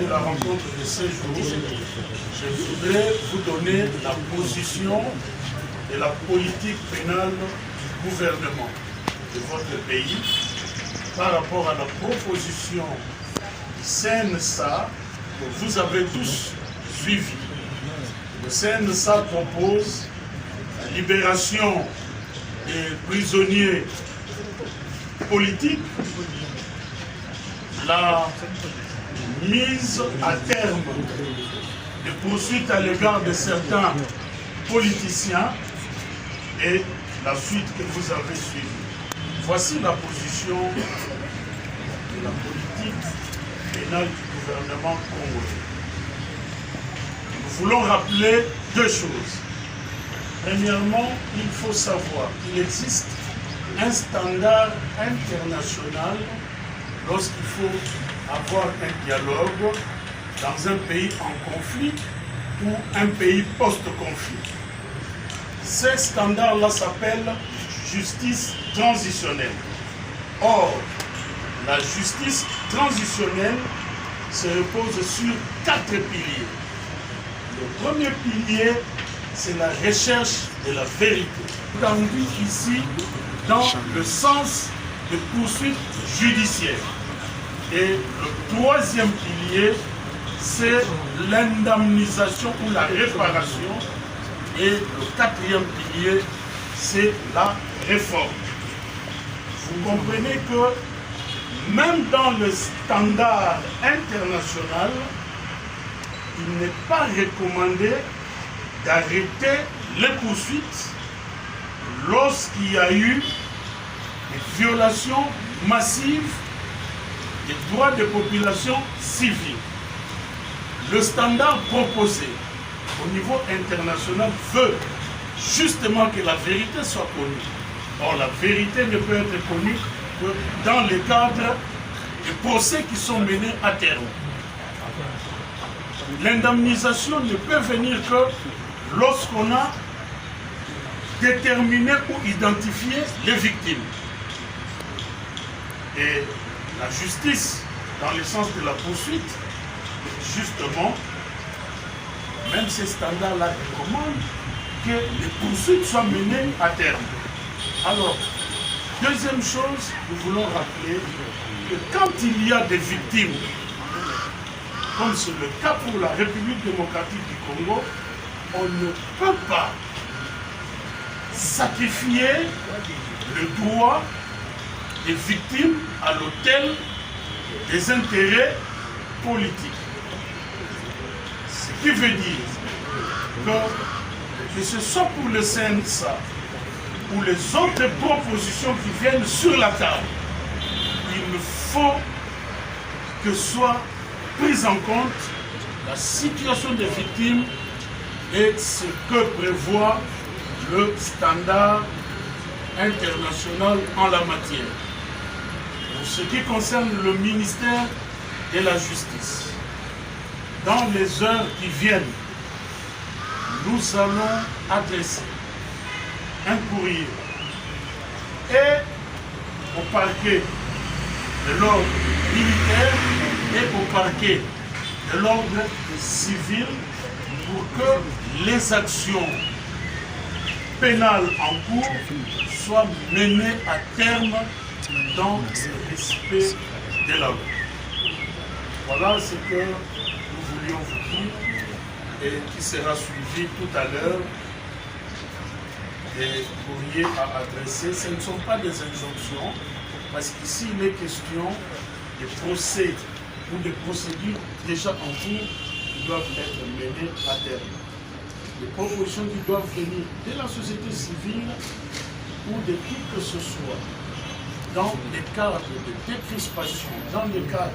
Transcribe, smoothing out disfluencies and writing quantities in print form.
de la rencontre de ce jour, je voudrais vous donner la position de la politique pénale du gouvernement de votre pays par rapport à la proposition du CNSA que vous avez tous suivi. Le CNSA propose la libération des prisonniers politiques, la mise à terme des poursuites à l'égard de certains politiciens et la suite que vous avez suivie. Voici la position de la politique pénale du gouvernement congolais. Nous voulons rappeler deux choses. Premièrement, il faut savoir qu'il existe un standard international lorsqu'il faut avoir un dialogue dans un pays en conflit ou un pays post-conflit. Ce standard-là s'appelle justice transitionnelle. Or, la justice transitionnelle se repose sur 4 piliers. Le premier pilier, c'est la recherche de la vérité. Tendu ici dans le sens de poursuite judiciaire. Et le troisième pilier, c'est l'indemnisation ou la réparation. Et le quatrième pilier, c'est la réforme. Vous comprenez que même dans le standard international, il n'est pas recommandé d'arrêter les poursuites lorsqu'il y a eu des violations massives des droits des populations civiles. Le standard proposé au niveau international veut justement que la vérité soit connue. Or, la vérité ne peut être connue que dans le cadre des procès qui sont menés à terme. L'indemnisation ne peut venir que lorsqu'on a déterminé ou identifié les victimes. Et la justice, dans le sens de la poursuite, justement, même ces standards-là recommandent que les poursuites soient menées à terme. Alors, deuxième chose, nous voulons rappeler que quand il y a des victimes, comme c'est le cas pour la République démocratique du Congo, on ne peut pas sacrifier le droit des victimes à l'autel des intérêts politiques. Ce qui veut dire que ce soit pour le CNSA ou les autres propositions qui viennent sur la table, il faut que soit prise en compte la situation des victimes et ce que prévoit le standard international en la matière. Pour ce qui concerne le ministère de la Justice, dans les heures qui viennent, nous allons adresser un courrier et au parquet de l'ordre militaire et au parquet de l'ordre civil pour que les actions pénales en cours soient menées à terme dans le respect de la loi. Voilà ce que nous voulions vous dire et qui sera suivi tout à l'heure des courriers à adresser. Ce ne sont pas des injonctions, parce qu'ici il est question de procès ou de procédures déjà en cours qui doivent être menées à terme. Les propositions qui doivent venir de la société civile ou de qui que ce soit, dans les cadres de décrispation, dans les cadres